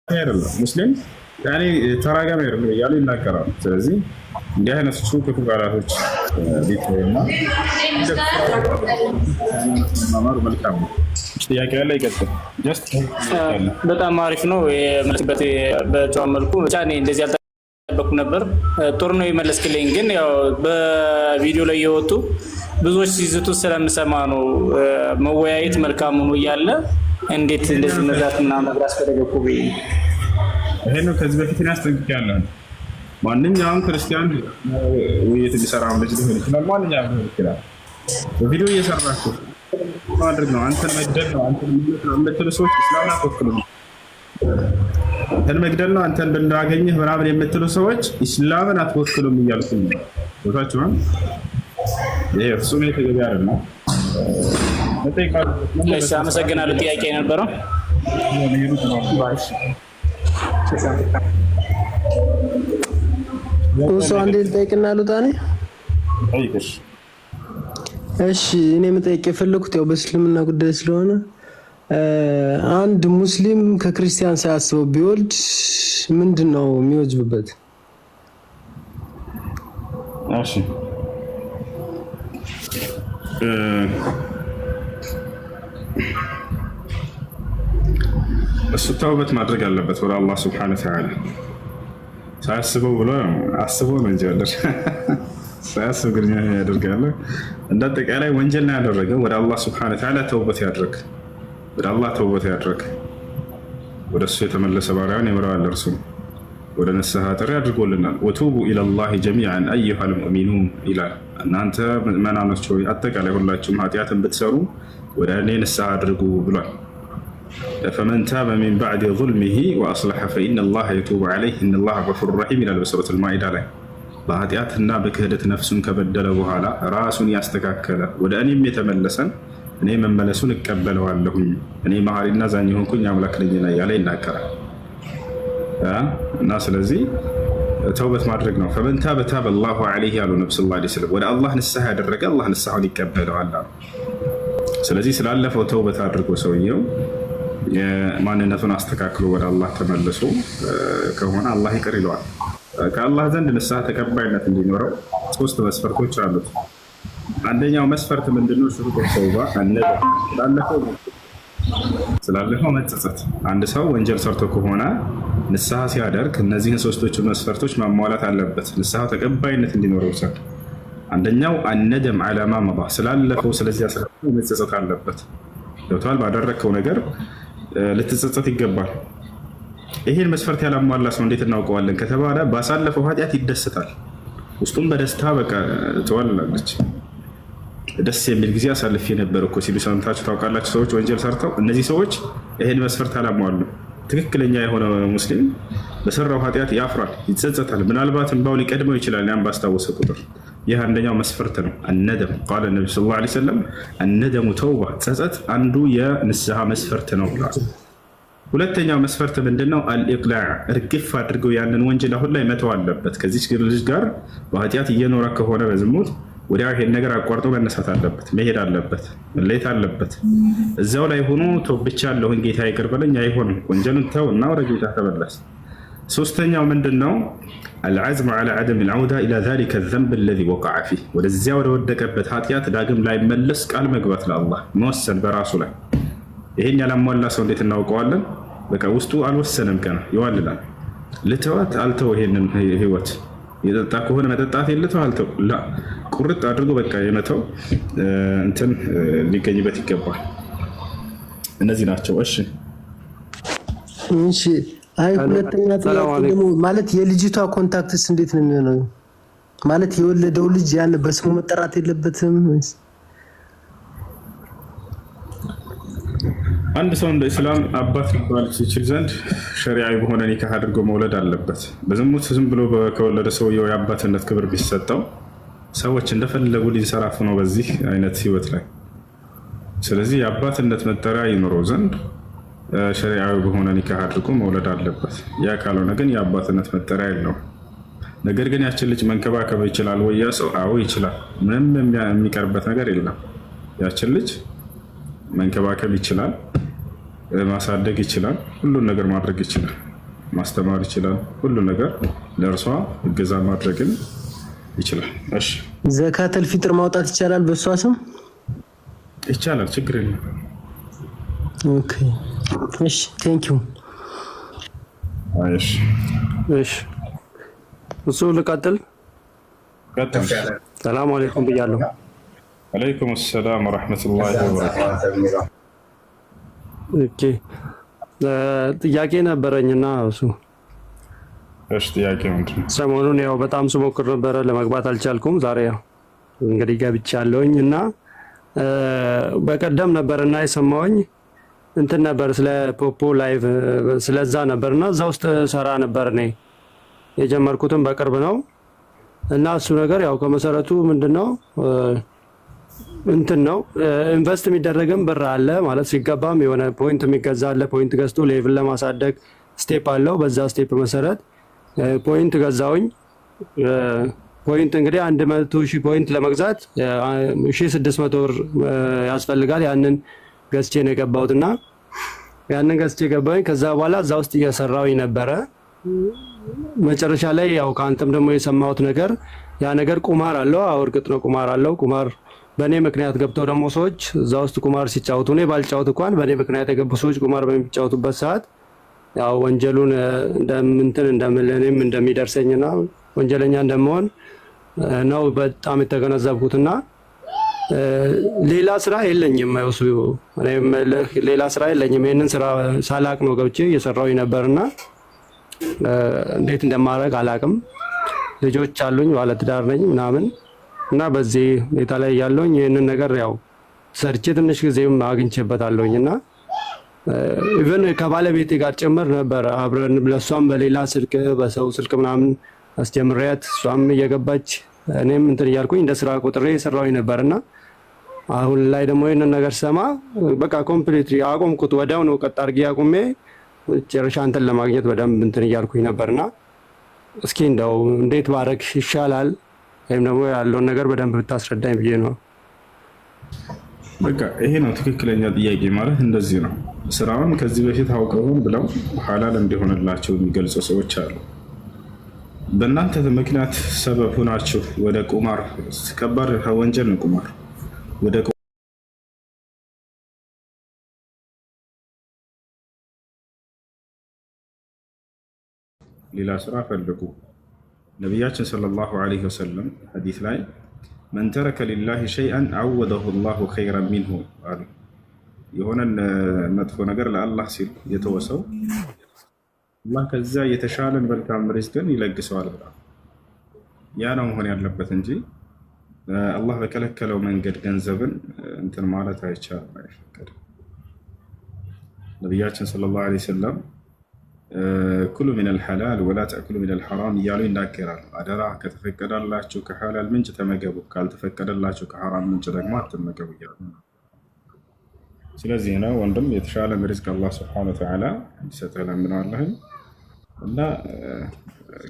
አይደለም ሙስሊም ያኔ ተራጋሚ አይደለም እያሉ ይናገራሉ። ስለዚህ እንዲህ አይነት ክፉ ቃላቶች ቢተውና ማማሩ መልካም ነው። ጥያቄ ያለ ይቀጥል። በጣም አሪፍ ነው የመለስበት በጨዋ መልኩ ብቻ እኔ እንደዚህ አልጠበኩም ነበር። ጥሩ ነው የመለስክልኝ። ግን ያው በቪዲዮ ላይ የወጡ ብዙዎች ሲዝቱ ስለምሰማ ነው መወያየት መልካም ነው እያለ እንዴት እንደዚህ መዛትና መግራት ፈለገኩ ብዬ ይሄ ነው። ከዚህ በፊት ያስጠንቅቃለሁ። ማንኛውም ክርስቲያን ውይይት ሊሰራ ልጅ ሊሆን ይችላል። ማንኛውም ሊሆን ይችላል። በቪዲዮ እየሰራችሁ ማድረግ ነው። አንተን መግደል ነው። አንተን መግደል ነው። የምትሉ ሰዎች እስላምን አትወክሉም። አንተን መግደል ነው። አንተን ብናገኝህ ምናምን የምትሉ ሰዎች እስላምን አትወክሉም እያልኩኝ ነው። ቦታችኋል። ይሄ ፍጹም የተገቢ አይደለም። አመሰግናለሁ። ጥያቄ የነበረው እሱ አንዴ ልጠይቅና ልውጣኔ። እሺ እኔ የምጠይቅ የፈለኩት ያው በእስልምና ጉዳይ ስለሆነ አንድ ሙስሊም ከክርስቲያን ሳያስበው ቢወልድ ምንድን ነው የሚወጅብበት? እሺ እሱ ተውበት ማድረግ አለበት ወደ አላህ ሱብሓነሁ ወተዓላ። ሳያስበው ብሎ አስበው ነው እንጂ ያደረገ ሳያስብ ግን ያደርጋል። እንደ አጠቃላይ ወንጀል ነው ያደረገው። ወደ አላህ ሱብሓነሁ ወተዓላ ተውበት ያድርግ። ወደ አላህ ተውበት ያድርግ። ወደ እሱ የተመለሰ ባሪያውን ይምረዋል። እርሱ ወደ ንስሐ ጥሪ አድርጎልናል። ወቱቡ ኢለላሂ ጀሚዐን አዩሀል ሙእሚኑን ይላል። እናንተ ምእመናኖች ሆይ አጠቃላይ ሁላችሁም ኃጢአትን ብትሰሩ ወደ እኔ ንስሐ አድርጉ ብሏል። ፈመን ታበ ሚን ባዕድ ዙልሚሂ ወአስለሐ ፈኢነላሀ የቱቡ ዐለይህ ኢነላሀ ገፉሩር ረሒም ይላል በሱረቱል ማኢዳ ላይ። በኃጢአትና በክህደት ነፍሱን ከበደለ በኋላ ራሱን ያስተካከለ ወደ እኔም የተመለሰን እኔ መመለሱን እቀበለዋለሁኝ እኔ መሐሪና ዛኝ ሆንኩኝ አምላክ ነኝና እያለ ይናገራል። እና ስለዚህ ተውበት ማድረግ ነው። ፈመን ታበ ታበ አላሁ ዐለይህ ያሉ ነቢ ሰለላሁ ዐለይሂ ወሰለም ወደ አላህ ንስሐ ያደረገ አላህ ንስሐውን ይቀበለዋል። ስለዚህ ስላለፈው ተውበት አድርጎ ሰውየው ማንነቱን አስተካክሎ ወደ አላህ ተመልሶ ከሆነ አላህ ይቅር ይለዋል። ከአላህ ዘንድ ንስሐ ተቀባይነት እንዲኖረው 3 መስፈርቶች አሉት። አንደኛው መስፈርት ምንድነው? ሹሩጡ ተውባ ስላለፈው መጸጸት። አንድ ሰው ወንጀል ሰርቶ ከሆነ ንስሐ ሲያደርግ እነዚህን 3ቱ መስፈርቶች ማሟላት አለበት፣ ንስሐው ተቀባይነት እንዲኖረው ዘንድ። አንደኛው አነደም ዐላ ማ መዳ፣ ስላለፈው ስለዚያ ስላለፈው መጸጸት አለበት። ገብቶሃል? ባደረግከው ነገር ልትጸጸት ይገባል። ይሄን መስፈርት ያላሟላ ሰው እንዴት እናውቀዋለን ከተባለ ባሳለፈው ኃጢአት ይደሰታል። ውስጡም በደስታ በቃ ትዋላለች። ደስ የሚል ጊዜ አሳልፍ የነበር እኮ ሲሉ ሰምታችሁ ታውቃላችሁ። ሰዎች ወንጀል ሰርተው እነዚህ ሰዎች ይሄን መስፈርት አላሟሉ። ትክክለኛ የሆነ ሙስሊም በሰራው ኃጢአት ያፍራል፣ ይጸጸታል። ምናልባት እንባው ሊቀድመው ይችላል ያን ባስታወሰ ቁጥር። ይህ አንደኛው መስፈርት ነው። አነደም ቃለ ነቢ ሰለላሁ ዐለይሂ ወሰለም አነደሙ ተውባ፣ ጸጸት አንዱ የንስሐ መስፈርት ነው ብሏል። ሁለተኛው መስፈርት ምንድነው? አልኢቅላዕ፣ እርግፍ አድርገው ያንን ወንጀል አሁን ላይ መተው አለበት። ከዚች ልጅ ጋር በኃጢአት እየኖረ ከሆነ በዝሙት ወዲያው ይሄን ነገር አቋርጦ መነሳት አለበት፣ መሄድ አለበት፣ መለየት አለበት። እዚያው ላይ ሆኖ ተውብቻለሁኝ ጌታ ይቅር በለኝ አይሆንም። ወንጀሉን ተው እና ወደ ጌታ ተመለስ። ሶስተኛው ምንድነው? አልዓዝሙ ዐላ ዐደም አልዐውዳ ኢላ ዛሊከ ዘንብ አለዚ ወቀዐ ፊህ፣ ወደዚያ ወደ ወደቀበት ኃጢአት ዳግም ላይመለስ ቃል መግባት ለአላህ መወሰን በራሱ ላይ። ይሄን ያላሟላ ሰው እንዴት እናውቀዋለን? በቃ ውስጡ አልወሰነም፣ ገና ይዋልላል። ልተዋት አልተው፣ ይሄንን ህይወት የጠጣ ከሆነ መጠጣት የልተው አልተው፣ ላ ቁርጥ አድርጎ በቃ የመተው እንትን ሊገኝበት ይገባል። እነዚህ ናቸው። እሺ እሺ። አይ ሁለተኛ ጥያቄ ደግሞ ማለት የልጅቷ ኮንታክትስ እንዴት ነው የሚሆነው? ማለት የወለደው ልጅ ያን በስሙ መጠራት የለበትም? አንድ ሰው እንደ እስላም አባት ሊባል ሲችል ዘንድ ሸሪዓዊ በሆነ ኒካህ አድርጎ መውለድ አለበት። በዝሙት ዝም ብሎ ከወለደ ሰውየው የአባትነት ክብር ቢሰጠው ሰዎች እንደፈለጉ ሊንሰራፉ ነው በዚህ አይነት ህይወት ላይ። ስለዚህ የአባትነት መጠሪያ ይኖረው ዘንድ ሸሪዓዊ በሆነ ኒካህ አድርጎ መውለድ አለበት። ያ ካልሆነ ግን የአባትነት መጠሪያ የለውም። ነገር ግን ያችን ልጅ መንከባከብ ይችላል ወይ ያ ሰው? አዎ ይችላል። ምንም የሚቀርበት ነገር የለም። ያችን ልጅ መንከባከብ ይችላል፣ ማሳደግ ይችላል፣ ሁሉን ነገር ማድረግ ይችላል። ማስተማር ይችላል። ሁሉ ነገር ለእርሷ እገዛ ማድረግን ይችላል። እሺ ዘካተል ፊጥር ማውጣት ይቻላል በሷ ስም? ይቻላል፣ ችግር የለም። ኦኬ እሺ፣ ቴንክ ዩ። እሺ እሺ፣ እሱ ልቀጥል። ሰላም አለይኩም ብያለሁ። አለይኩም ሰላም ወራህመቱላሂ ወበረካቱህ። ኦኬ ጥያቄ ነበረኝና እሱ እሺ፣ ጥያቄ ምንድን ነው? ሰሞኑን ያው በጣም ስሞክር ነበረ ለመግባት አልቻልኩም። ዛሬ ያው እንግዲህ ገብቻለሁኝ እና በቀደም ነበርና የሰማሁኝ እንትን ነበር ስለ ፖፖ ላይቭ ስለዛ ነበርና እዛ ውስጥ ሰራ ነበር። እኔ የጀመርኩትም በቅርብ ነው እና እሱ ነገር ያው ከመሰረቱ ምንድነው እንትን ነው ኢንቨስት የሚደረግም ብር አለ ማለት ሲገባም የሆነ ፖይንት የሚገዛ አለ። ፖይንት ገዝቶ ሌቭል ለማሳደግ ስቴፕ አለው። በዛ ስቴፕ መሰረት ፖይንት ገዛውኝ። ፖይንት እንግዲህ 100,000 ፖይንት ለመግዛት 1600 ብር ያስፈልጋል። ያንን ገዝቼ ነው የገባሁትና ያንን ገዝቼ ገባሁኝ። ከዛ በኋላ እዛ ውስጥ እየሰራሁኝ ነበረ። መጨረሻ ላይ ያው ከአንተም ደግሞ የሰማሁት ነገር ያ ነገር ቁማር አለው። አዎ እርግጥ ነው ቁማር አለው። ቁማር በእኔ ምክንያት ገብተው ደግሞ ሰዎች እዛ ውስጥ ቁማር ሲጫወቱ እኔ ባልጫወት እንኳን በእኔ ምክንያት የገቡ ሰዎች ቁማር በሚጫወቱበት ሰዓት ያው ወንጀሉን እኔም እንደሚደርሰኝና ወንጀለኛ እንደምሆን ነው በጣም የተገነዘብኩትና ሌላ ስራ የለኝም። እሱ ሌላ ስራ የለኝም። ይሄንን ስራ ሳላቅ ነው ገብቼ እየሰራሁኝ ነበርና እንዴት እንደማደርግ አላቅም። ልጆች አሉኝ፣ ባለትዳር ነኝ ምናምን እና በዚህ ሁኔታ ላይ ያለውኝ ይሄንን ነገር ያው ሰርቼ ትንሽ ጊዜም አግኝቼበታለሁኝ እና ኢቭን ከባለቤቴ ጋር ጭምር ነበር አብረን ለሷም በሌላ ስልክ በሰው ስልክ ምናምን አስጀምሪያት እሷም እየገባች እኔም እንትን እያልኩኝ እንደ ስራ ቁጥሬ የሰራሁኝ ነበርና አሁን ላይ ደግሞ ይሄንን ነገር ሰማ በቃ ኮምፕሊትሊ አቆምኩት። ወዲያው ነው ቀጥ አድርጌ አቁሜ ጨርሻ አንተን ለማግኘት በደንብ እንትን እያልኩኝ ነበርና እስኪ እንደው እንዴት ባረግ ይሻላል ወይም ደግሞ ያለውን ነገር በደንብ ብታስረዳኝ ብዬ ነው። በቃ ይሄ ነው ትክክለኛ ጥያቄ ማለት እንደዚህ ነው። ስራውን ከዚህ በፊት አውቀውን ብለው ሐላል እንዲሆንላቸው የሚገልጹ ሰዎች አሉ። በእናንተ ምክንያት ሰበብ ሆናችሁ ወደ ቁማር ከባድ ወንጀል ነው ቁማር ወደ ሌላ ስራ ፈልጉ። ነቢያችን ሰለላሁ ዐለይሂ ወሰለም ሐዲስ ላይ መን ተረከ ሊላሂ ሸይአን ዐወደሁ ላሁ ኸይረን ሚንሁ አሉ። የሆነን መጥፎ ነገር ለአላህ ሲል የተወሰው አላህ ከዚያ የተሻለን መልካም ሪዝቅን ይለግሰዋል ብላ ያ ነው መሆን ያለበት እንጂ አላህ በከለከለው መንገድ ገንዘብን እንትን ማለት አይቻልም፣ አይፈቀድም። ነቢያችን ሰለላሁ ዐለይሂ ወሰለም ኩሉ ሚነል ሐላል ወላ ተእኩሉ ሚነል ሐራም እያሉ ይናገራሉ። አደራ ከተፈቀደላችሁ ከሐላል ምንጭ ተመገቡ፣ ካልተፈቀደላችሁ ከሐራም ምንጭ ደግሞ አትመገቡ እያሉ። ስለዚህ ነው ወንድም የተሻለ ሪዝቅ አላህ ሱብሓነሁ ወተዓላ እንዲሰጥህ እለምነዋለሁ እና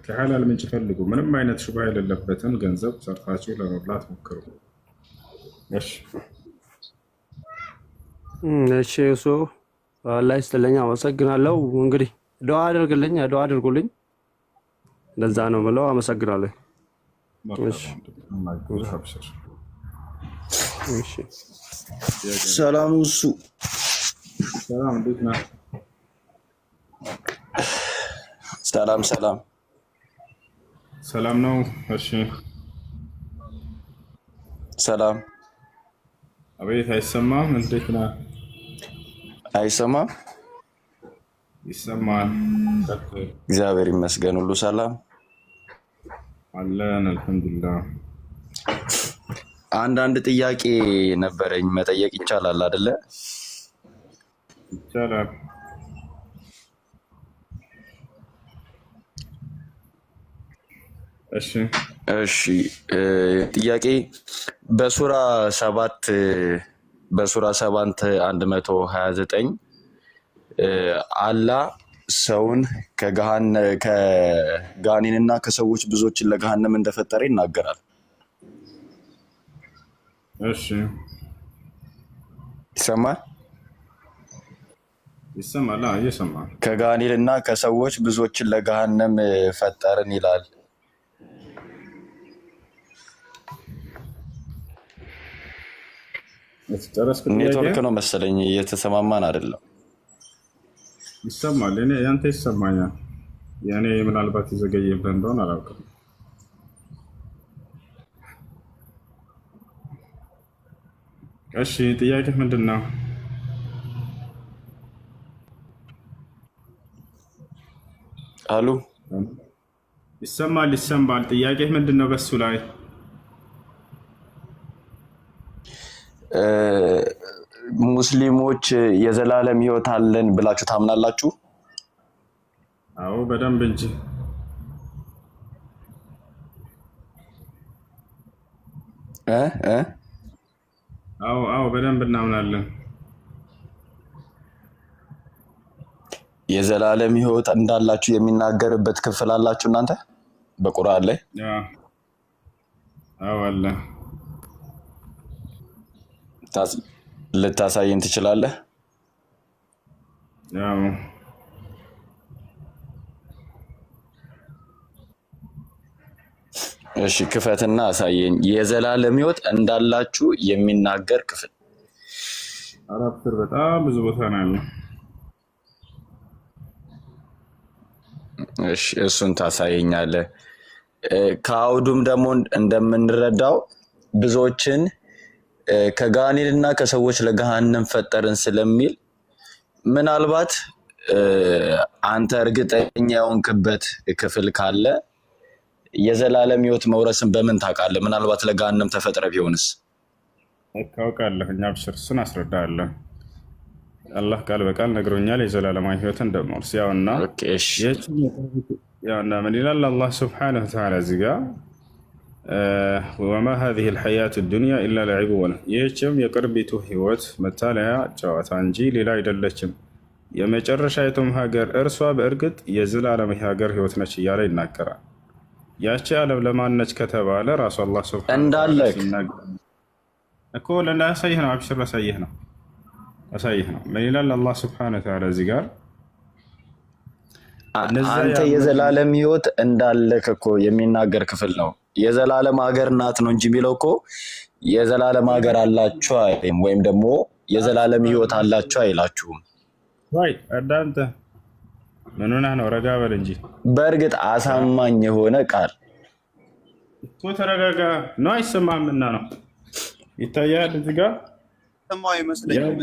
ከሐላል ምንጭ ፈልጉ። ምንም አይነት ሹብሃ የሌለበትን ገንዘብ ሰርታችሁ ለመብላት ሞክሩ። እሺ እሺ እሱ አላህ ይስጥልኝ፣ አመሰግናለሁ። እንግዲህ ዱዓ አድርጉልኝ። እንደዛ ነው ብለው አመሰግናለሁ። እሺ ሰላም እሱ ሰላም፣ እንዴት ነህ? ሰላም ሰላም ነው። እሺ ሰላም። አቤት፣ አይሰማም? እንዴት ነህ? አይሰማም? ይሰማል። እግዚአብሔር ይመስገን፣ ሁሉ ሰላም አለን፣ አልሐምዱሊላህ። አንዳንድ ጥያቄ ነበረኝ፣ መጠየቅ ይቻላል አይደለ? ይቻላል። እሺ ጥያቄ በሱራ 7 129 አላህ ሰውን ከጋኔንና ከሰዎች ብዙዎችን ለገሃነም እንደፈጠረ ይናገራል። እሺ ይሰማል? ይሰማል። እየሰማል። ከጋኔልና ከሰዎች ብዙዎችን ለገሃነም ፈጠርን ይላል። ኔትወርክ ነው መሰለኝ እየተሰማማን አይደለም። ይሰማል። እኔ ያንተ ይሰማኛል። የኔ ምናልባት የዘገየብህ እንደሆነ አላውቅም። እሺ ጥያቄ ምንድን ነው? አሉ ይሰማል። ጥያቄ ምንድን ነው? በሱ ላይ ሙስሊሞች የዘላለም ሕይወት አለን ብላችሁ ታምናላችሁ? አዎ በደንብ እንጂ። አዎ በደንብ እናምናለን። የዘላለም ሕይወት እንዳላችሁ የሚናገርበት ክፍል አላችሁ እናንተ በቁርአን ላይ? አዎ አለ። ልታሳየን ትችላለህ? አዎ እሺ ክፈትና አሳየኝ። የዘላለም ሕይወት እንዳላችሁ የሚናገር ክፍል። አራፍር በጣም ብዙ ቦታ ነው ያለው። እሺ እሱን ታሳየኛለህ። ከአውዱም ደግሞ እንደምንረዳው ብዙዎችን ከጋኔልና ከሰዎች ለገሃነም ፈጠርን ስለሚል ምናልባት አንተ እርግጠኛ የሆንክበት ክፍል ካለ የዘላለም ሕይወት መውረስን በምን ታውቃለህ? ምናልባት ለገሃነም ተፈጥረ ቢሆንስ? ታውቃለህ። እኛ ብሽር እሱን አስረዳለሁ። አላህ ቃል በቃል ነግሮኛል የዘላለማዊ ሕይወት እንደምወርስ። ያውና ምን ይላል አላህ ሱብሓነሁ ወተዓላ እዚህ ጋር ወማ ሃዚሂ ልሐያቱ ዱንያ ኢላ ለዒቡ ወለህ፣ ይህችም የቅርቢቱ ሕይወት መታለያ ጨዋታ እንጂ ሌላ አይደለችም፣ የመጨረሻይቱም ሀገር እርሷ በእርግጥ የዘላለማዊ ሀገር ሕይወት ነች እያለ ይናገራል። ያቺ ዓለም ለማነች ከተባለ ራሱ አላህ ሱብሓነሁ እንዳለክ እኮ ላሳይህ ነው። አብሽር ላሳይህ ነው። ምን ይላል አላህ ሱብሓነሁ ወተዓላ እዚህ ጋር አንተ የዘላለም ሕይወት እንዳለክ እኮ የሚናገር ክፍል ነው። የዘላለም ሀገር ናት ነው እንጂ የሚለው እኮ የዘላለም ሀገር አላችሁ አይደለም፣ ወይም ደግሞ የዘላለም ሕይወት አላችሁ አይላችሁም። ወይ አዳንተ ምን ሆነህ ነው? ረጋ በል እንጂ። በእርግጥ አሳማኝ የሆነ ቃል እኮ ተረጋጋ ነው። አይሰማምና ነው ይታያል እዚህ ጋር ሰማው አይመስለኝም።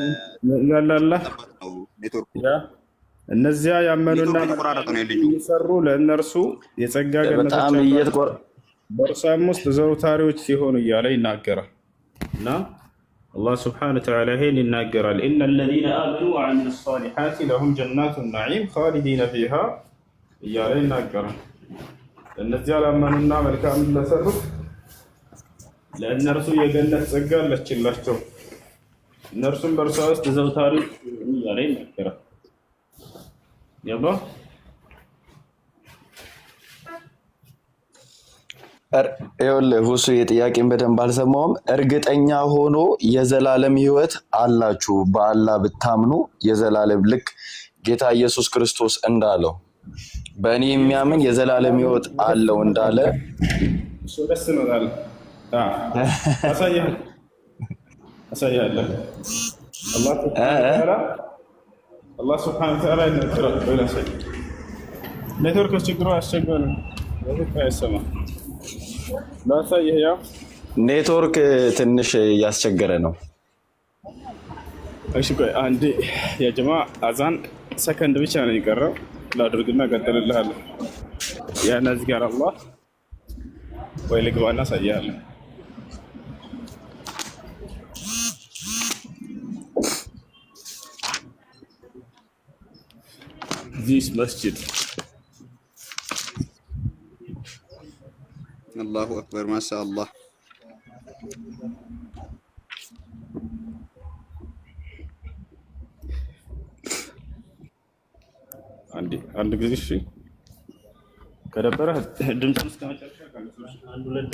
እነዚያ ያመኑና የሚሰሩ ለእነርሱ የጸጋ ገነቶች በእርሷም ውስጥ ዘውታሪዎች ሲሆኑ እያለ ይናገራል። እና አላህ ስብሐነሁ ወተዓላ ይሄን ይናገራል። ኢነ ለዚነ አመኑ ወዐሚሉ ሷሊሓቲ ለሁም ጀናቱ ነዒም ኻሊዲነ ፊሃ እያለ ይናገራል። እነዚያ ላመኑና መልካም ለሰሩት ለእነርሱ የገነት ጸጋ አለችላቸው፣ እነርሱም በእርሷ ውስጥ ዘውታሪዎች እያለ ይናገራል። ያባ ይኸውልህ ሁሱ የጥያቄን በደንብ አልሰማውም። እርግጠኛ ሆኖ የዘላለም ሕይወት አላችሁ በአላህ ብታምኑ የዘላለም ልክ ጌታ ኢየሱስ ክርስቶስ እንዳለው በእኔ የሚያምን የዘላለም ሕይወት አለው እንዳለ እሱ ደስ ይላል። አሳያለሁ። አላህ ሱብሓነሁ ወተዓላ ይናገራል። ኔትወርክ ችግሩ አስቸጋሪ ነው። አይሰማም። ላሳይህ። ያው ኔትወርክ ትንሽ እያስቸገረ ነው። እሺ ቆይ አንዴ የጀማ አዛን ሰከንድ ብቻ ነው የቀረው። ላድርግና ቀጥልልሃለሁ። ያን እዚህ ጋር አላህ ወይ ልግባና አሳይሃለሁ። this masjid. Allahu Akbar, Masha Allah. አንድ ጊዜ እሺ፣ ከደበረ ድምፁን እስከ መጨረሻ አንዱ ለደ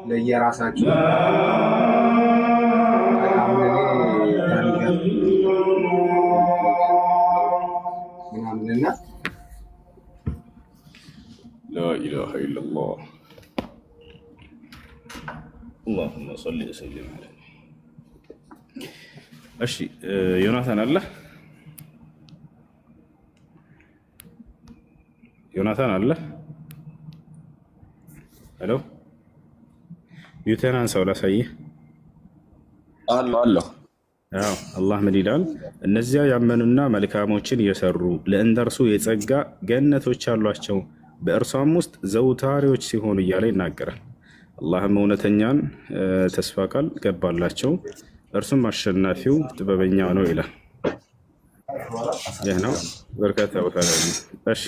ለየራሳቸው ምናምንና ላኢላሃ ኢለላህ اللهم صل وسلم على እሺ ዮናታን አለ ዮናታን አለ ሄሎ ዩተናን ሰው ላሳይህ አለ አዎ አላህ ምን ይላል እነዚያ ያመኑና መልካሞችን የሰሩ ለእነርሱ የጸጋ ገነቶች አሏቸው በእርሷም ውስጥ ዘውታሪዎች ሲሆኑ እያለ ይናገራል አላህም እውነተኛን ተስፋ ቃል ገባላቸው እርሱም አሸናፊው ጥበበኛው ነው ይላል ይህ ነው በርካታ ቦታ ላይ እሺ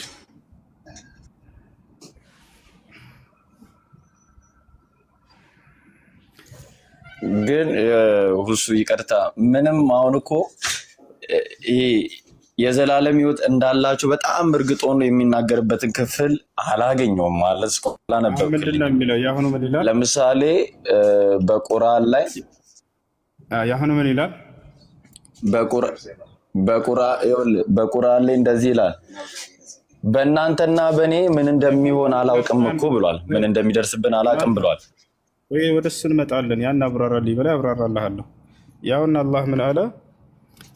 ግን ሁሱ ይቅርታ ምንም አሁን እኮ ይሄ የዘላለም ህይወት እንዳላችሁ በጣም እርግጥ ሆኖ የሚናገርበትን ክፍል አላገኘውም ማለት ስቆላ ነበር ምንድነው የሚለው ያሁኑ ምን ይላል ለምሳሌ በቁርአን ላይ ያሁኑ ምን ይላል በቁርአን ላይ እንደዚህ ይላል በእናንተና በእኔ ምን እንደሚሆን አላውቅም እኮ ብሏል ምን እንደሚደርስብን አላውቅም ብሏል ወይ ወደሱ እንመጣለን ያን አብራራልኝ በላይ አብራራልሃለሁ ያውና አላህ ምን አለ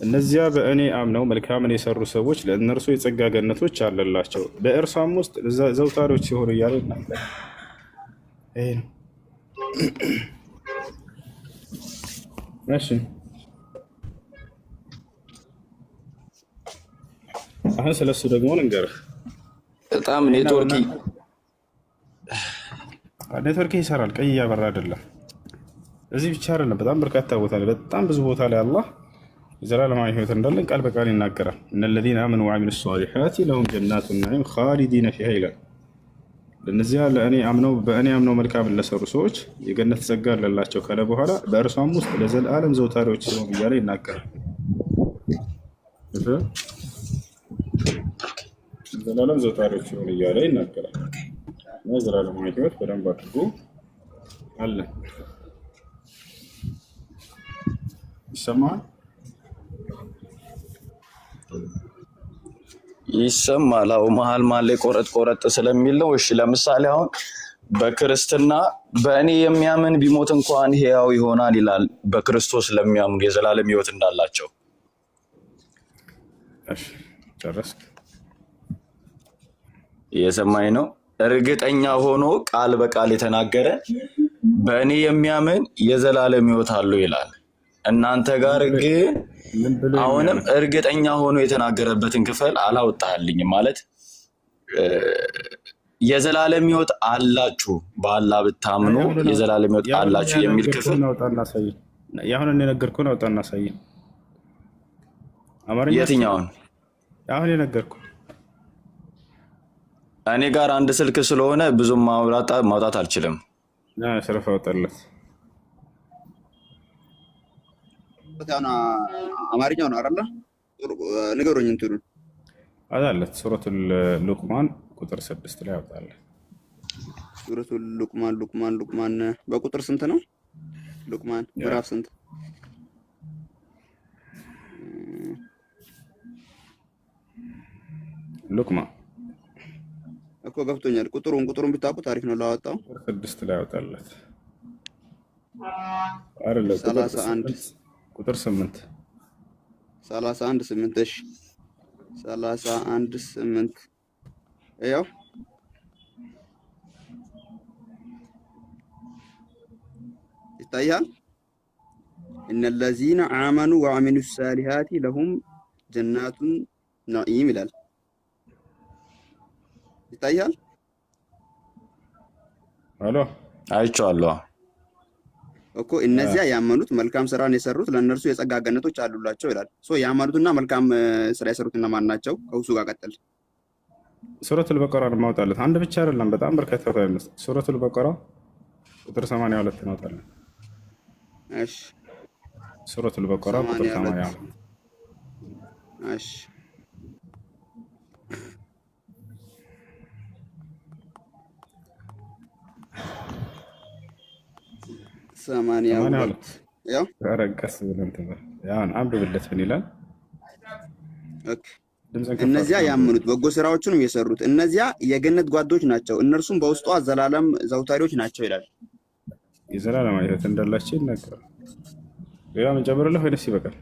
እነዚያ በእኔ አምነው መልካምን የሰሩ ሰዎች ለእነርሱ የጸጋ ገነቶች አለላቸው በእርሷም ውስጥ ዘውታሪዎች ሲሆኑ እያለ ይናገራል ይሄ ነው እሺ አሁን ስለሱ ደግሞ እንገርህ በጣም ኔትወርክ ይሰራል ቀይ ያበራ አይደለም እዚህ ብቻ አይደለም በጣም በርካታ ቦታ ላይ በጣም ብዙ ቦታ ላይ አላህ ዘላለማዊ ህይወት እንዳለን ቃል በቃል ይናገራል እነ الذين آمنوا وعملوا الصالحات لهم جنات النعيم خالدين فيها ይላል ለነዚያ በእኔ አምነው መልካም ለሰሩ ሰዎች የገነት ጸጋ አለላቸው ካለ በኋላ በእርሷም ውስጥ ለዘላለም ዘውታሪዎች ሲሆኑ እያለ ይናገራል ዘላለም ዘውታሪዎች ሲሆኑ እያለ ይናገራል ዘላለማዊ ህይወት በደንብ አድርጎ አለ ይሰማል አው መሃል ላይ ቆረጥ ስለሚል ነው እሺ ለምሳሌ አሁን በክርስትና በእኔ የሚያምን ቢሞት እንኳን ሕያው ይሆናል ይላል በክርስቶስ ለሚያምኑ የዘላለም ህይወት እንዳላቸው እሺ ጨረስክ የሰማይ ነው እርግጠኛ ሆኖ ቃል በቃል የተናገረ በእኔ የሚያምን የዘላለም ህይወት አለው ይላል እናንተ ጋር ግን አሁንም እርግጠኛ ሆኖ የተናገረበትን ክፍል አላወጣልኝም ማለት የዘላለም ህይወት አላችሁ በአላህ ብታምኑ የዘላለም ህይወት አላችሁ የሚል ክፍል ያሁን እንደነገርኩህ ነው አውጣና ሳይ አማርኛ የትኛውን ያሁን የነገርኩህ እኔ ጋር አንድ ስልክ ስለሆነ ብዙም ማውጣት አልችልም ሰረፍ አውጣለት አማርኛው ነው አይደል ንገሩኝ እንትኑ አዳለት ሱረቱል ሉቅማን ቁጥር 6 ላይ ያወጣል። ሱረቱል ሉቅማን በቁጥር ስንት ነው? ሉቅማን ምዕራፍ ስንት? ሉቅማን እኮ ገብቶኛል። ቁጥሩን ብታውቁት አሪፍ ነው። ላወጣው 6 ላይ ያወጣለት አይደለ? 31 ቁጥር 8 31 8 እሺ 31 8 ያው ይታያል። إن الذين آمنوا وعملوا الصالحات لهم جنات نعيم ይላል። ይታያል። አሎ አይቼዋለሁ እኮ እነዚያ ያመኑት መልካም ስራን የሰሩት ለእነርሱ የጸጋ ገነቶች አሉላቸው ይላል። ያመኑትና መልካም ስራ የሰሩት እነማን ናቸው? ከውሱ ጋር ቀጥል። ሱረቱል በቀራን ማውጣለት አንድ ብቻ አይደለም፣ በጣም በርካታ ታይምስ ሱረቱል በቀራ ቁጥር 82 እናውጣለን። እሺ ሱረቱል በቀራ ቁጥር 82 እሺ ሰማንያ ሁለት ያው ረቀስ ብለን ተባለ ያን አንብብለት ምን ይላል? ኦኬ እነዚያ ያመኑት በጎ ስራዎችንም የሰሩት እነዚያ የገነት ጓዶች ናቸው፣ እነርሱም በውስጧ ዘላለም ዘውታሪዎች ናቸው ይላል። የዘላለም ሕይወት እንዳላቸው ይናገራል። ሌላ ምን ጨምርልህ ወይስ ይበቃል?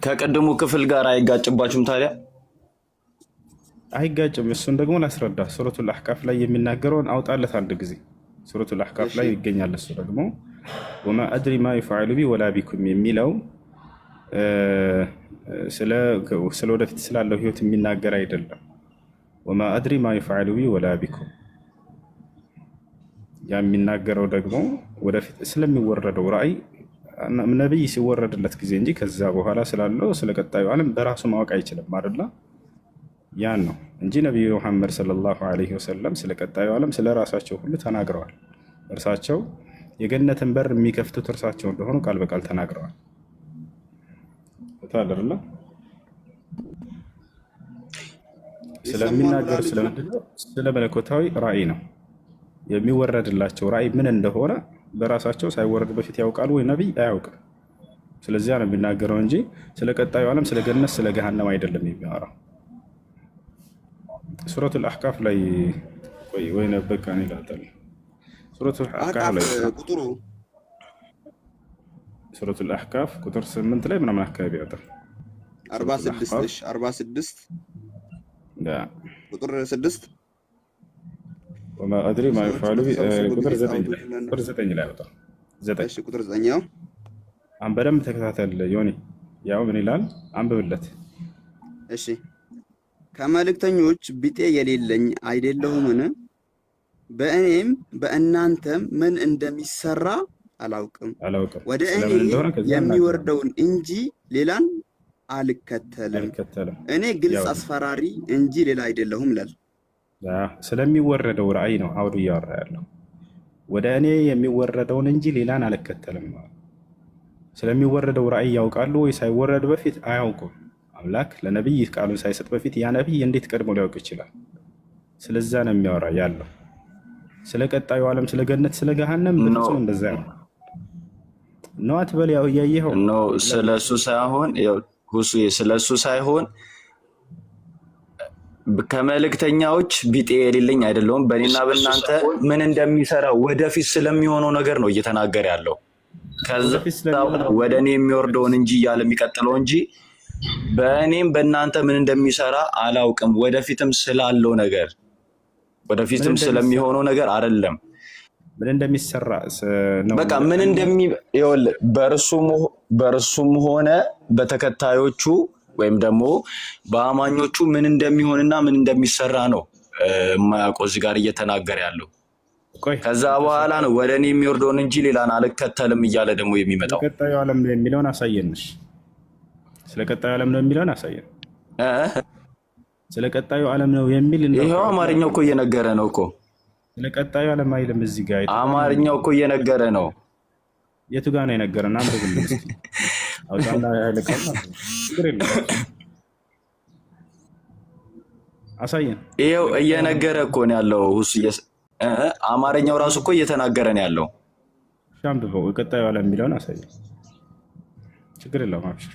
ከቀደሙ ክፍል ጋር አይጋጭባችሁም ታዲያ? አይጋጭም። እሱን ደግሞ ላስረዳ። ሱረቱል አህቃፍ ላይ የሚናገረውን አውጣለት አንድ ጊዜ። ሱረቱል አህቃፍ ላይ ይገኛል። እሱ ደግሞ ወማ አድሪ ማ ይፈዓሉ ቢ ወላ ቢኩም የሚለው ስለ ወደፊት ስላለው ህይወት የሚናገር አይደለም። ወማ አድሪ ማ ይፈዓሉ ቢ ወላ ቢኩም ያ የሚናገረው ደግሞ ወደፊት ስለሚወረደው ራእይ ነብይ ሲወረድለት ጊዜ እንጂ ከዛ በኋላ ስላለው ስለቀጣዩ ዓለም በራሱ ማወቅ አይችልም አይደል? ያን ነው እንጂ ነብዩ መሐመድ ሰለላሁ ዐለይሂ ወሰለም ስለቀጣዩ ዓለም ስለራሳቸው ሁሉ ተናግረዋል። እርሳቸው የገነትን በር የሚከፍቱት እርሳቸው እንደሆኑ ቃል በቃል ተናግረዋል። ታደርላ ስለሚናገሩ ስለምንድነው? ስለ መለኮታዊ ራእይ ነው የሚወረድላቸው። ራእይ ምን እንደሆነ በራሳቸው ሳይወረድ በፊት ያውቃሉ ወይ? ነብይ አያውቅም። ስለዚህ ነው የሚናገረው እንጂ ስለ ቀጣዩ ዓለም ስለ ገነት ስለ ገሃነም አይደለም የሚያወራው። ሱረቱል አህቃፍ ላይ ወይ ነበቀን ይላታል። ሱረቱል አህቃፍ ላይ ቁጥሩ ሱረቱል አህቃፍ ቁጥር 8 ላይ ምናምን አካባቢ ያወጣል። 46 እሺ 46 ቁጥር 6 ወማ አድሪ ማ ይፈዓሉ ቁጥር 9 ላይ ያወጣል። 9 እሺ ቁጥር 9 ያው በደንብ ተከታተል ዮኒ። ያው ምን ይላል? አንብብለት። እሺ ከመልእክተኞች ቢጤ የሌለኝ አይደለሁምን? በእኔም በእናንተም ምን እንደሚሰራ አላውቅም። ወደ እኔ የሚወርደውን እንጂ ሌላን አልከተልም። እኔ ግልጽ አስፈራሪ እንጂ ሌላ አይደለሁም ይላል። ስለሚወረደው ራእይ ነው አውዱ እያወራ ያለው። ወደ እኔ የሚወረደውን እንጂ ሌላን አልከተልም። ስለሚወረደው ራእይ ያውቃሉ ወይ? ሳይወረድ በፊት አያውቁም። አምላክ ለነብይ ቃሉን ሳይሰጥ በፊት ያ ነብይ እንዴት ቀድሞ ሊያውቅ ይችላል? ስለዛ ነው የሚያወራ ያለው። ስለ ቀጣዩ ዓለም ስለ ገነት ስለ ገሃነም በፍጹም እንደዛ ነው ነው አትበል። ያው እያየኸው ነው። ስለሱ ሳይሆን ያው ሁሱ ስለሱ ሳይሆን ከመልእክተኛዎች ቢጤ የሌለኝ አይደለሁም። በእኔና በእናንተ ምን እንደሚሰራ ወደፊት ስለሚሆነው ነገር ነው እየተናገረ ያለው። ከዛ ወደ እኔ የሚወርደውን እንጂ እያለ የሚቀጥለው እንጂ በእኔም በእናንተ ምን እንደሚሰራ አላውቅም። ወደፊትም ስላለው ነገር ወደፊትም ስለሚሆነው ነገር አይደለም። ምን እንደሚሰራ ነው። በቃ ምን ይኸውልህ በእርሱም ሆነ በተከታዮቹ ወይም ደግሞ በአማኞቹ ምን እንደሚሆንና ምን እንደሚሰራ ነው የማያውቀው እዚህ ጋር እየተናገረ ያለው። ከዛ በኋላ ነው ወደ እኔ የሚወርደውን እንጂ ሌላን አልከተልም እያለ ደግሞ የሚመጣው። ቀጣዩ ዓለም ነው የሚለውን አሳየንሽ። ስለ ቀጣዩ ዓለም ነው የሚለውን አሳየን። ስለ ቀጣዩ ዓለም ነው የሚል ይሄው አማርኛው እኮ እየነገረ ነው እኮ። ስለ ቀጣዩ ዓለም አይልም እዚህ ጋር አማርኛው እኮ እየነገረ ነው። የቱ ጋር ነው የነገረን? አንብብልን እስኪ አውጣና ያለቀና ችግር የለም አሳየን። ይኸው እየነገረ እኮ ነው ያለው። አማርኛው ራሱ እኮ እየተናገረ ነው ያለው። አንብበው ቀጣዩ ዓለም የሚለውን አሳየን። ችግር የለውም አብሽር።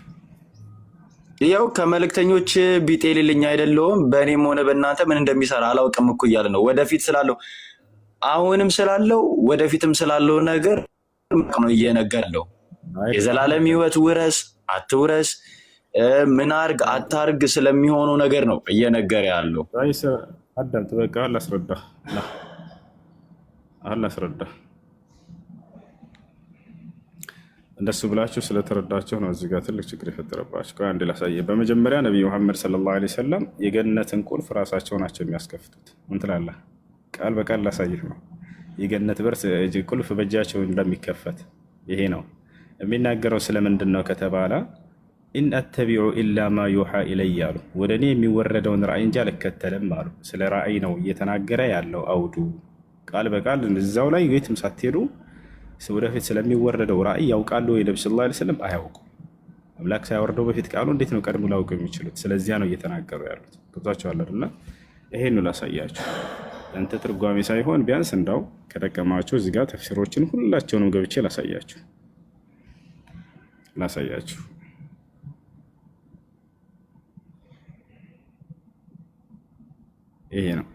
ይኸው ከመልእክተኞች ቢጤ ሌለኝ አይደለሁም በእኔም ሆነ በእናንተ ምን እንደሚሰራ አላውቅም እኮ እያለ ነው። ወደፊት ስላለው አሁንም ስላለው ወደፊትም ስላለው ነገር ነው እየነገረው። የዘላለም ሕይወት ውረስ አትውረስ፣ ምን አርግ አታርግ ስለሚሆነው ነገር ነው እየነገረ ያለው። አዳምጥ በቃ አላስረዳ እንደሱ ብላችሁ ስለተረዳችሁ ነው እዚህ ጋር ትልቅ ችግር የፈጠረባችሁ። አንድ ላሳየ። በመጀመሪያ ነቢዩ መሐመድ ሰለላሁ ዐለይሂ ወሰለም የገነትን ቁልፍ ራሳቸው ናቸው የሚያስከፍቱት። ምን ትላለህ? ቃል በቃል ላሳይህ ነው። የገነት በር ቁልፍ በእጃቸው እንደሚከፈት ይሄ ነው የሚናገረው። ስለምንድን ነው ከተባለ ኢን አተቢዑ ኢላ ማ ዩሓ ኢለይ አሉ። ወደ እኔ የሚወረደውን ራእይ እንጂ አልከተልም አሉ። ስለ ራእይ ነው እየተናገረ ያለው አውዱ። ቃል በቃል እዛው ላይ የትም ሳትሄዱ ወደፊት ስለሚወረደው ራእይ ያውቃሉ ወይ? ነብዩ ሰለላሁ ዐለይሂ ወሰለም አያውቁም። አምላክ ሳያወርደው በፊት ቃሉ እንዴት ነው ቀድሞ ላውቁ የሚችሉት? ስለዚያ ነው እየተናገሩ ያሉት። ገብቷችኋል አይደል? ይሄን ነው ላሳያችሁ። እንተ ትርጓሜ ሳይሆን ቢያንስ እንዳው ከጠቀማችሁ እዚህ ጋር ተፍሲሮችን ሁላቸውንም ገብቼ ላሳያችሁ። ይሄ ነው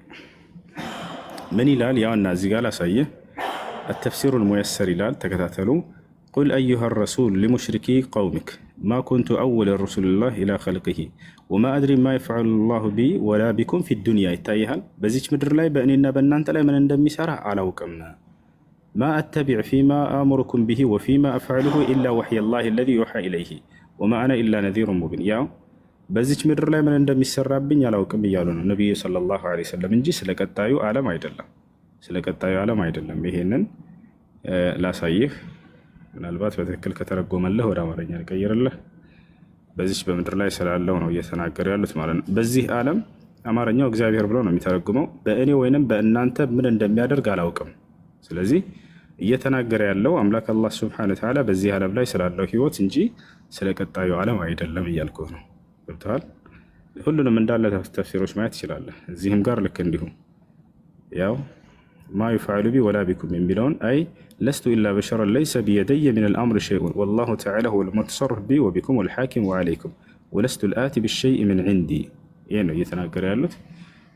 ምን ይላል? ያውና እዚህ ጋር ላሳየህ። التفسير الميسر ይላል ተከታተሉ። قل أيها الرسول لمشركي قومك ما كنت أول رسول الله إلى خلقه وما أدري ما يفعل الله بي ولا بكم في الدنيا ይታያል። በዚች ምድር ላይ በእኔና በእናንተ ላይ ምን እንደሚሰራ አላውቅም። ما أتبع فيما آمركم به وفيما أفعله إلا وحي الله الذي يوحى إليه وما أنا إلا نذير مبين። ያው በዚች ምድር ላይ ምን እንደሚሰራብኝ አላውቅም እያሉ ነው ነብዩ ሰለላሁ ዐለይሂ ወሰለም እንጂ ስለቀጣዩ ዓለም አይደለም። ስለቀጣዩ ዓለም አይደለም። ይሄንን ላሳይህ። ምናልባት በትክክል ከተረጎመልህ ወደ አማርኛ ልቀይርልህ። በዚች በምድር ላይ ስላለው ነው እየተናገሩ ያሉት ማለት ነው። በዚህ ዓለም አማርኛው እግዚአብሔር ብሎ ነው የሚተረጉመው። በእኔ ወይንም በእናንተ ምን እንደሚያደርግ አላውቅም። ስለዚህ እየተናገረ ያለው አምላክ አላህ ሱብሓነሁ ወተዓላ በዚህ ዓለም ላይ ስላለው ህይወት እንጂ ስለቀጣዩ ዓለም አይደለም እያልኩህ ነው። ገብቶሃል? ሁሉንም እንዳለ ተፍሲሮች ማየት ትችላለህ። እዚህም ጋር ልክ እንዲሁም ያው ማ ዩፍዐሉ ቢ ወላ ቢኩም የሚለውን አይ ለስቱ ኢላ በሸረን ለይሰ ቢየደየ ሚን አልአምር ሸይኡን ወላሁ ተዓላ ሁወል ሙተሰሪፍ ቢ ወቢኩም ወልሓኪም ወዐለይኩም ወለስቱ ልአቲ ብሸይእ ሚን ዒንዲ። ይህ ነው እየተናገረ ያሉት።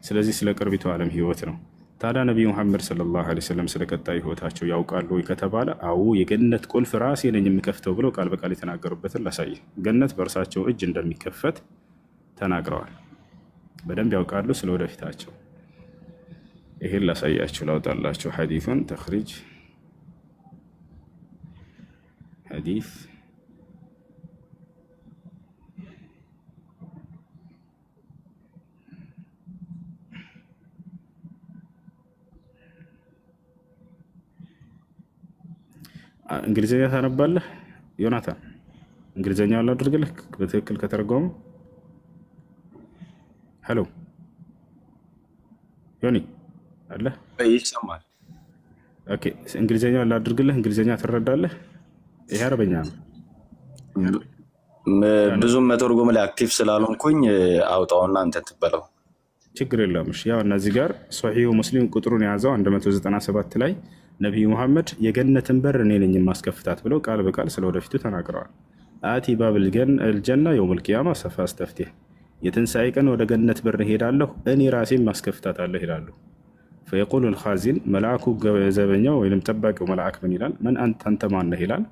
ስለዚህ ስለ ቅርቢቱ ዓለም ህይወት ነው። ታዲያ ነቢዩ ሙሐመድ ሰለላሁ ዐለይሂ ወሰለም ስለ ቀጣዩ ህይወታቸው ያውቃሉ ወይ ከተባለ አዎ የገነት ቁልፍ ራሴ ነኝ የምከፍተው ብለው ቃል በቃል የተናገሩበትን ላሳይህ። ገነት በእርሳቸው እጅ እንደሚከፈት ተናግረዋል። በደንብ ያውቃሉ ስለ ወደፊታቸው። ይሄን ላሳያችሁ ላውጣላችሁ። ሐዲሱን ተኽሪጅ ሐዲስ እንግሊዝኛ ታነባለህ ዮናታን? እንግሊዝኛውን ላድርግልህ በትክክል ከተረጎሙ። ሄሎ ዮኒ አለ ይሰማል? ኦኬ እንግሊዝኛውን ላድርግልህ። እንግሊዝኛ ትረዳለህ? ይሄ አረበኛ ነው። ብዙም መተርጎም ላይ አክቲቭ ስላልሆንኩኝ አውጣውና አንተ ትበለው። ችግር የለውም። እሺ ያው እነዚህ ጋር ሶሒሁ ሙስሊም ቁጥሩን የያዘው 197 ላይ ነቢዩ መሐመድ የገነትን በር እኔ ነኝ የማስከፍታት ብለው ቃል በቃል ስለወደፊቱ ተናግረዋል። አቲ ባብል አልጀና የውመል ቂያማ ሰፋ አስተፍቲህ፣ የትንሣኤ ቀን ወደ ገነት በር ሄዳለሁ እኔ ራሴን ማስከፍታታለሁ ይላሉ። ፈየቁሉ ልኻዚን መልአኩ ዘበኛው ወይም ጠባቂው መልአክ ምን ይላል? መን አንተ ማነህ ይላል።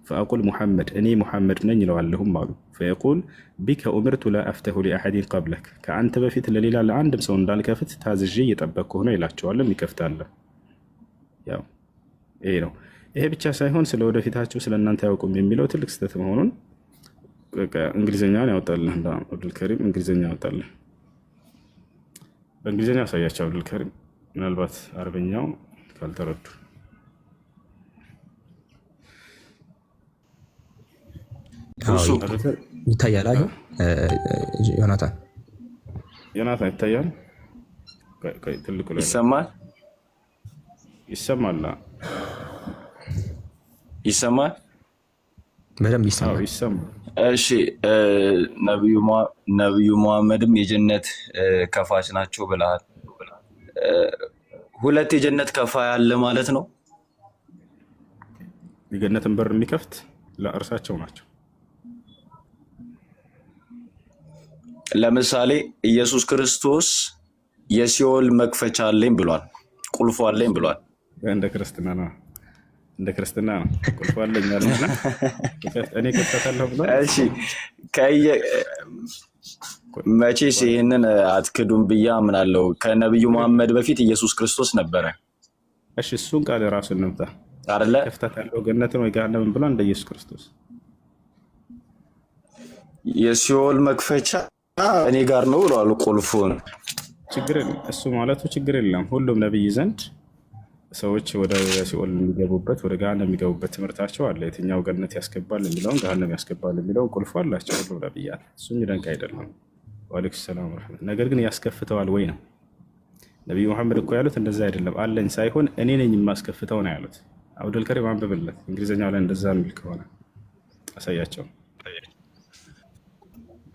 ፈአቁል ሙሐመድ እኔ ሙሐመድ ነኝ ይለዋለሁም አሉ። ፈየቁል ቢከ ኡምርቱ ላ አፍተሁ ሊአሐዲን ቀብለክ፣ ከአንተ በፊት ለሌላ ለአንድም ሰው እንዳልከፍት ታዝዤ እየጠበቅኩህ ነው ይላቸዋል። ይከፍታለህ። ያው ይሄ ነው። ይሄ ብቻ ሳይሆን ስለ ወደፊታቸው ስለ እናንተ ያውቁም የሚለው ትልቅ ስህተት መሆኑን እንግሊዝኛውን ያወጣልህ አብዱልከሪም፣ እንግሊዝኛ ያወጣልህ። በእንግሊዝኛ ያሳያቸው አብዱልከሪም፣ ምናልባት አረበኛው ካልተረዱ ይታያል። ዮናታን ይታያል። ትልቁ ላይ ይሰማል። ይሰማል። ይሰማል። በደንብ ይሰማል። እሺ ነብዩ መሐመድም የጀነት ከፋች ናቸው ብለሃል። ሁለት የጀነት ከፋይ አለ ማለት ነው። የጀነትን በር የሚከፍት ለእርሳቸው ናቸው። ለምሳሌ ኢየሱስ ክርስቶስ የሲኦል መክፈቻ አለኝ ብሏል፣ ቁልፉ አለኝ ብሏል። እንደ ክርስትና ነው ቁልፉ አለኝ አለና እኔ ከፍታለሁ ብሏል። እሺ መቼስ ይህንን አትክዱም ብዬ አምናለሁ። ከነብዩ መሐመድ በፊት ኢየሱስ ክርስቶስ ነበረ። እሺ እሱን ቃል ራሱን እንምጣ አይደለ? ከፍታለሁ ገነትን ወይ ገሃነምን ብሏል እንደ ኢየሱስ ክርስቶስ። የሲኦል መክፈቻ እኔ ጋር ነው ብለዋል ቁልፉን። ችግር የለም እሱ ማለቱ ችግር የለም። ሁሉም ነብይ ዘንድ ሰዎች ወደ ሲኦል የሚገቡበት ወደ ገሃነም የሚገቡበት ትምህርታቸው አለ። የትኛው ገነት ያስገባል የሚለውን ገሃነም ያስገባል የሚለውን ቁልፉ አላቸው ሁሉም ነብያት። እሱ የሚደንቅ አይደለም። ወአለይኩም ሰላም ወራህመት። ነገር ግን ያስከፍተዋል ወይ ነው ነብዩ መሐመድ እኮ ያሉት። እንደዛ አይደለም አለኝ ሳይሆን እኔ ነኝ የማስከፍተው ነው ያሉት። አብዱል ከሪም አንብብለት እንግሊዝኛው ላይ እንደዛ የሚል ከሆነ አሳያቸው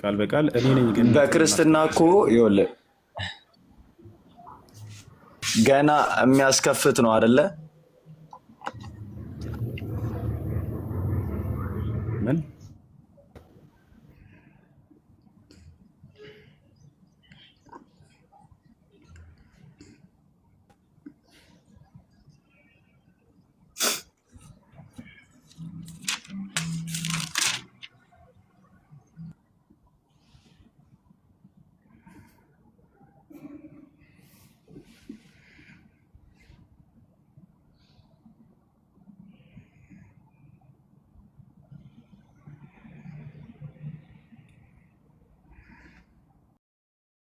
ቃል በቃል እኔ ነኝ። ግን በክርስትና እኮ ይኸውልህ ገና የሚያስከፍት ነው አይደለ? ምን